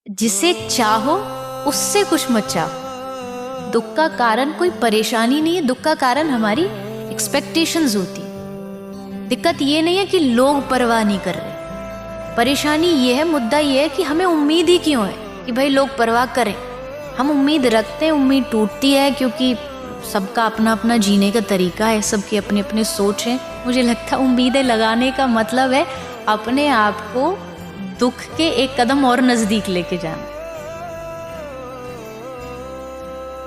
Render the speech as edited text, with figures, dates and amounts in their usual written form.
जिसे चाहो उससे कुछ मत चाहो। दुख का कारण कोई परेशानी नहीं है, दुख का कारण हमारी एक्सपेक्टेशंस होती है। दिक्कत ये नहीं है कि लोग परवाह नहीं कर रहे, परेशानी ये है, मुद्दा ये है कि हमें उम्मीद ही क्यों है कि भाई लोग परवाह करें। हम उम्मीद रखते हैं, उम्मीद टूटती है क्योंकि सबका अपना अपना जीने का तरीका है, सबकी अपनी अपनी सोच है। मुझे लगता है उम्मीदें लगाने का मतलब है अपने आप को दुख के एक कदम और नज़दीक लेके जाना।